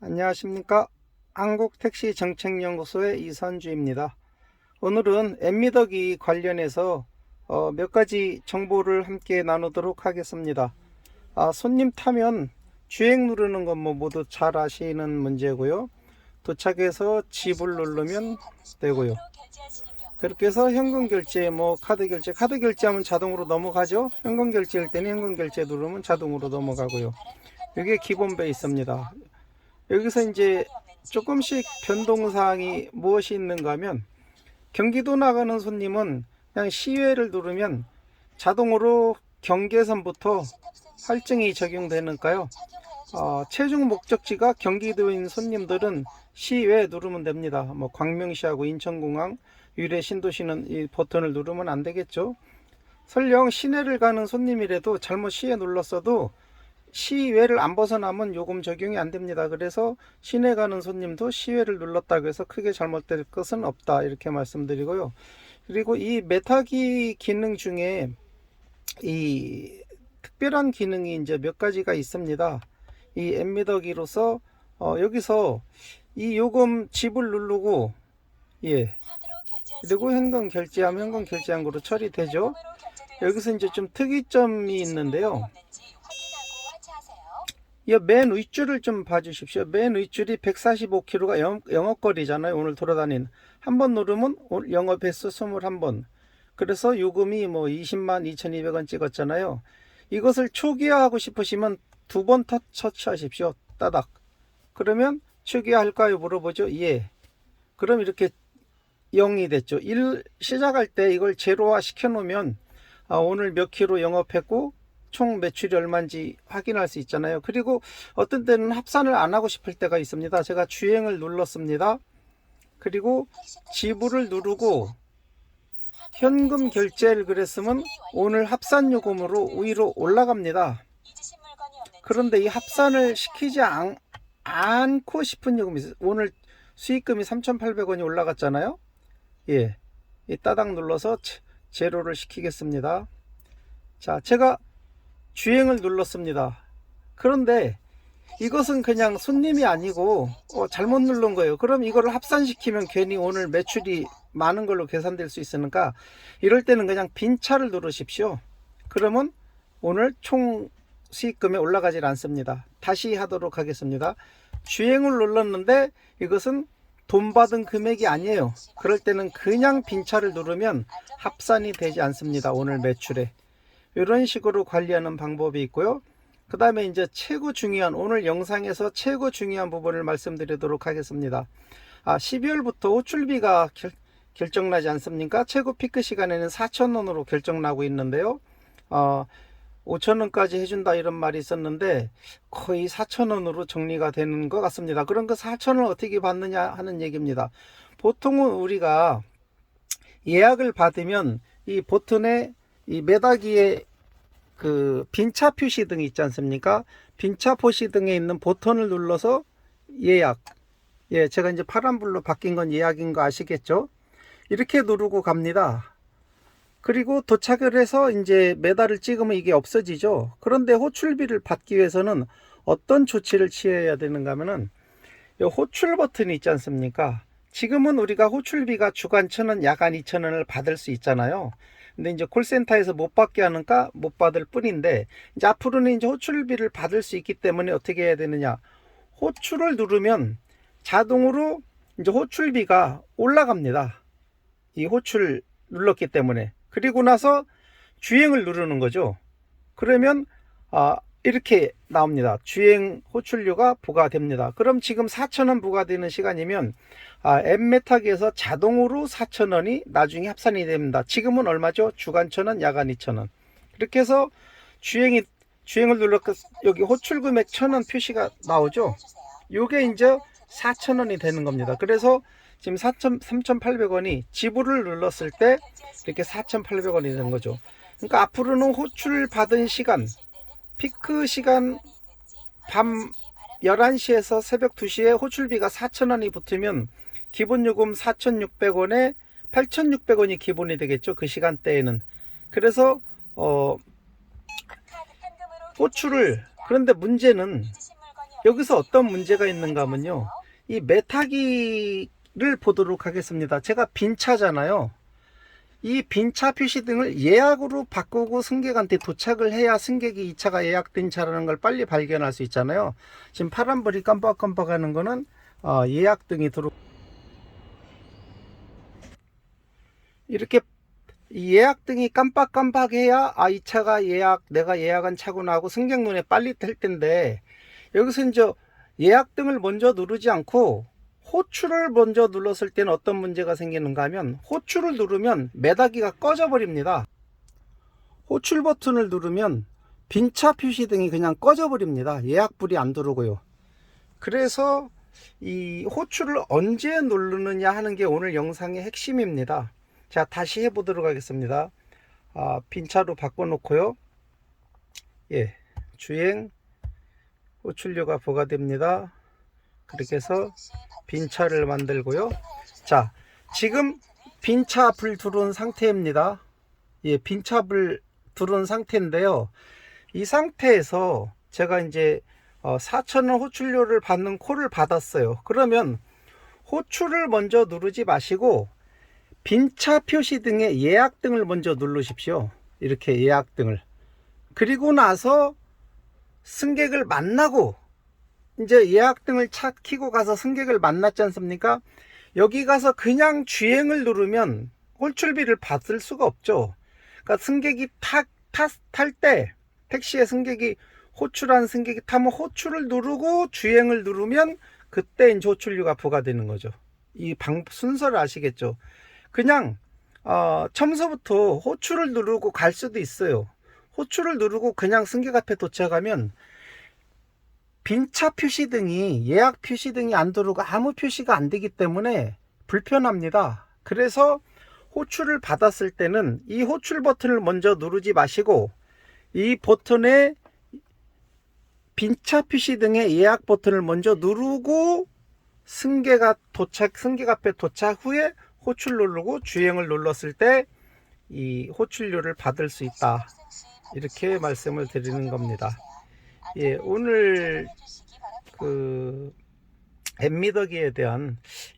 안녕하십니까. 한국택시정책연구소의 이선주입니다. 오늘은 앱미더기 관련해서 몇 가지 정보를 함께 나누도록 하겠습니다. 손님 타면 주행 누르는 건 모두 잘 아시는 문제고요. 도착해서 지불 누르면 되고요. 그렇게 해서 현금 결제, 카드 결제하면 자동으로 넘어가죠. 현금 결제일 때는 현금 결제 누르면 자동으로 넘어가고요. 이게 기본 베이스입니다. 여기서 이제 조금씩 변동사항이 무엇이 있는가 하면, 경기도 나가는 손님은 그냥 시외를 누르면 자동으로 경계선부터 할증이 적용되니까요. 최종 목적지가 경기도인 손님들은 시외 누르면 됩니다. 광명시하고 인천공항, 유래 신도시는 이 버튼을 누르면 안 되겠죠. 설령 시내를 가는 손님이라도 잘못 시외 눌렀어도 시외를 안 벗어나면 요금 적용이 안 됩니다. 그래서 시내 가는 손님도 시외를 눌렀다고 해서 크게 잘못될 것은 없다, 이렇게 말씀드리고요. 그리고 이 메타기 기능 중에 이 특별한 기능이 이제 몇 가지가 있습니다. 이 앱미더기로서 여기서 이 요금 지불 누르고, 그리고 현금 결제하면 현금 결제한 거로 처리되죠. 여기서 이제 좀 특이점이 있는데요. 이 맨 윗줄을 좀 봐주십시오. 맨 윗줄이 145km가 영업거리잖아요. 오늘 돌아다닌. 한번 누르면 영업 횟수 21번. 그래서 요금이 20만 2,200원 찍었잖아요. 이것을 초기화하고 싶으시면 두 번 터치하십시오. 따닥. 그러면 초기화할까요? 물어보죠. 예. 그럼 이렇게 0이 됐죠. 시작할 때 이걸 제로화 시켜놓으면 오늘 몇 킬로 영업했고 총 매출이 얼마인지 확인할 수 있잖아요. 그리고 어떤 때는 합산을 안 하고 싶을 때가 있습니다. 제가 주행을 눌렀습니다. 그리고 지불을 누르고 현금 결제를 그랬으면 오늘 합산 요금으로 위로 올라갑니다. 그런데 이 합산을 시키지 않고 싶은 요금이 있어요. 오늘 수익금이 3,800원이 올라갔잖아요. 이 따닥 눌러서 제로를 시키겠습니다. 자, 제가 주행을 눌렀습니다. 그런데 이것은 그냥 손님이 아니고 잘못 누른 거예요. 그럼 이거를 합산시키면 괜히 오늘 매출이 많은 걸로 계산될 수 있으니까 이럴 때는 그냥 빈 차를 누르십시오. 그러면 오늘 총 수익금이 올라가질 않습니다. 다시 하도록 하겠습니다. 주행을 눌렀는데 이것은 돈 받은 금액이 아니에요. 그럴 때는 그냥 빈 차를 누르면 합산이 되지 않습니다. 오늘 매출에. 이런 식으로 관리하는 방법이 있고요. 그 다음에 이제 최고 중요한, 오늘 영상에서 최고 중요한 부분을 말씀드리도록 하겠습니다. 12월부터 호출비가 결정나지 않습니까? 최고 피크 시간에는 4,000원으로 결정나고 있는데요. 5,000원까지 해준다 이런 말이 있었는데 거의 4,000원으로 정리가 되는 것 같습니다. 그럼 그 4,000원을 어떻게 받느냐 하는 얘기입니다. 보통은 우리가 예약을 받으면 이 버튼에 이 메다기에 그 빈차 표시 등이 있지 않습니까? 빈차 표시 등에 있는 버튼을 눌러서 예약. 제가 이제 파란불로 바뀐 건 예약인 거 아시겠죠? 이렇게 누르고 갑니다. 그리고 도착을 해서 이제 메달을 찍으면 이게 없어지죠. 그런데 호출비를 받기 위해서는 어떤 조치를 취해야 되는가 하면은 이 호출 버튼이 있지 않습니까? 지금은 우리가 호출비가 주간 1,000원, 야간 2,000원을 받을 수 있잖아요. 근데 이제 콜센터에서 못 받게 하니까 못 받을 뿐인데, 이제 앞으로는 이제 호출비를 받을 수 있기 때문에 어떻게 해야 되느냐? 호출을 누르면 자동으로 이제 호출비가 올라갑니다. 이 호출 눌렀기 때문에. 그리고 나서 주행을 누르는 거죠. 그러면 이렇게 나옵니다. 주행 호출료가 부과됩니다. 그럼 지금 4,000원 부과되는 시간이면 앱메타기에서 자동으로 4,000원이 나중에 합산이 됩니다. 지금은 얼마죠? 주간 1,000원, 야간 2,000원. 그렇게 해서 주행을 눌렀고 여기 호출 금액 1,000원 표시가 나오죠. 요게 이제 4,000원이 되는 겁니다. 그래서 지금 3,800원이 지불을 눌렀을 때 이렇게 4,800원이 되는 거죠. 그러니까 앞으로는 호출 받은 시간, 피크 시간 밤 11시에서 새벽 2시에 호출비가 4,000원이 붙으면 기본 요금 4,600원에 8,600원이 기본이 되겠죠. 그 시간대에는. 그래서 호출을, 그런데 문제는 여기서 어떤 문제가 있는가 하면요, 이 매타기를 보도록 하겠습니다. 제가 빈 차잖아요. 이 빈차 표시 등을 예약으로 바꾸고 승객한테 도착을 해야 승객이 이 차가 예약된 차라는 걸 빨리 발견할 수 있잖아요. 지금 파란불이 깜빡깜빡하는 거는 예약 등이 들어 이렇게 예약 등이 깜빡깜빡해야 이 차가 내가 예약한 차구나 하고 승객 눈에 빨리 뜰 텐데, 여기서 이제 예약 등을 먼저 누르지 않고 호출을 먼저 눌렀을 때는 어떤 문제가 생기는가 하면, 호출을 누르면 매다기가 꺼져 버립니다. 호출 버튼을 누르면 빈차 표시 등이 그냥 꺼져 버립니다. 예약불이 안 들어오고요. 그래서 이 호출을 언제 누르느냐 하는 게 오늘 영상의 핵심입니다. 자, 다시 해보도록 하겠습니다. 빈차로 바꿔놓고요. 예, 주행 호출료가 부과됩니다. 그렇게 해서 빈차를 만들고요. 자, 지금 빈차 불 들어온 상태입니다. 예, 빈차 불 들어온 상태인데요. 이 상태에서 제가 이제 4,000원 호출료를 받는 콜을 받았어요. 그러면 호출을 먼저 누르지 마시고 빈차 표시 등의 예약 등을 먼저 누르십시오. 이렇게 예약 등을. 그리고 나서 승객을 만나고, 이제 예약 등을 켜고 가서 승객을 만났지 않습니까? 여기 가서 그냥 주행을 누르면 호출비를 받을 수가 없죠. 그러니까 승객이 탈 때, 택시에 승객이 호출한 승객이 타면 호출을 누르고 주행을 누르면 그때 이제 호출료가 부과되는 거죠. 이 순서를 아시겠죠? 그냥 처음서부터 호출을 누르고 갈 수도 있어요. 호출을 누르고 그냥 승객 앞에 도착하면 빈차 표시 등이, 예약 표시 등이 안 들어오고 아무 표시가 안 되기 때문에 불편합니다. 그래서 호출을 받았을 때는 이 호출 버튼을 먼저 누르지 마시고 이 버튼에 빈차 표시 등의 예약 버튼을 먼저 누르고 승객 앞에 도착 후에 호출 누르고 주행을 눌렀을 때 이 호출료를 받을 수 있다. 이렇게 말씀을 드리는 겁니다. 예, 오늘 그 앱미더기에 대한,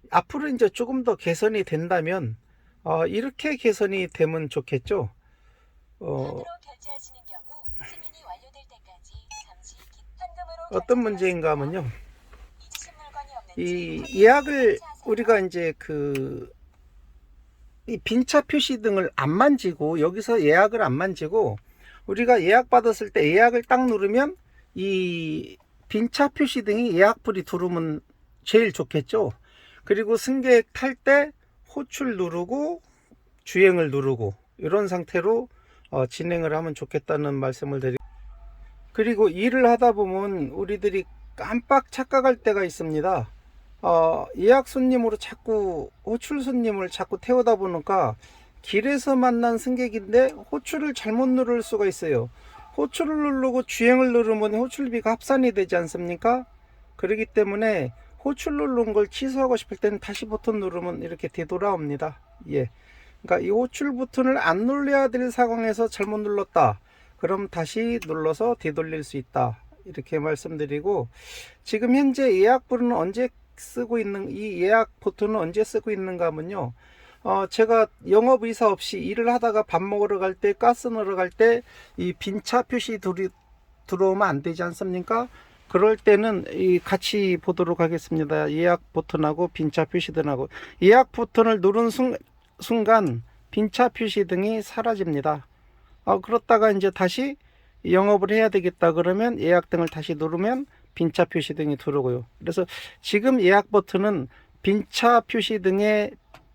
앞으로 이제 조금 더 개선이 된다면 이렇게 개선이 되면 좋겠죠. 어떤 문제인가 하면요, 이 예약을 우리가 이제 이 빈차 표시 등을 안 만지고, 여기서 예약을 안 만지고 우리가 예약 받았을 때 예약을 딱 누르면 이 빈차 표시 등이 예약불이 들어오면 제일 좋겠죠. 그리고 승객 탈 때 호출 누르고 주행을 누르고 이런 상태로 진행을 하면 좋겠다는 말씀을 드리고, 그리고 일을 하다 보면 우리들이 깜빡 착각할 때가 있습니다. 예약 손님으로 자꾸 호출 손님을 자꾸 태우다 보니까 길에서 만난 승객인데 호출을 잘못 누를 수가 있어요. 호출을 누르고 주행을 누르면 호출비가 합산이 되지 않습니까? 그렇기 때문에 호출 누른 걸 취소하고 싶을 때는 다시 버튼 누르면 이렇게 되돌아옵니다. 예. 그러니까 이 호출 버튼을 안 눌러야 될 상황에서 잘못 눌렀다, 그럼 다시 눌러서 되돌릴 수 있다. 이렇게 말씀드리고, 지금 현재 예약불은 언제 쓰고 있는, 이 예약 버튼은 언제 쓰고 있는가 하면요, 제가 영업 의사 없이 일을 하다가 밥 먹으러 갈 때, 가스 넣으러 갈 때 이 빈차 표시 들어오면 안 되지 않습니까? 그럴 때는 같이 보도록 하겠습니다. 예약 버튼하고 빈차 표시 등하고, 예약 버튼을 누른 순간 빈차 표시 등이 사라집니다. 그렇다가 이제 다시 영업을 해야 되겠다 그러면 예약 등을 다시 누르면 빈차 표시 등이 들어오고요. 그래서 지금 예약 버튼은 빈차 표시 등의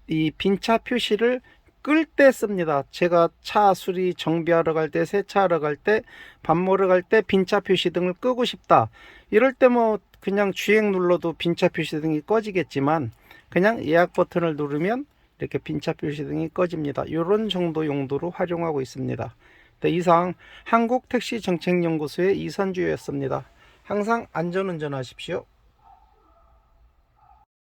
이 빈차 표시를 끌 때 씁니다. 제가 차 수리 정비하러 갈 때, 세차하러 갈 때, 밥 먹으러 갈 때 빈차 표시 등을 끄고 싶다, 이럴 때 뭐 그냥 주행 눌러도 빈차 표시 등이 꺼지겠지만 그냥 예약 버튼을 누르면 이렇게 빈차 표시 등이 꺼집니다. 이런 정도 용도로 활용하고 있습니다. 네, 이상 한국택시정책연구소의 이선주였습니다. 항상 안전운전하십시오.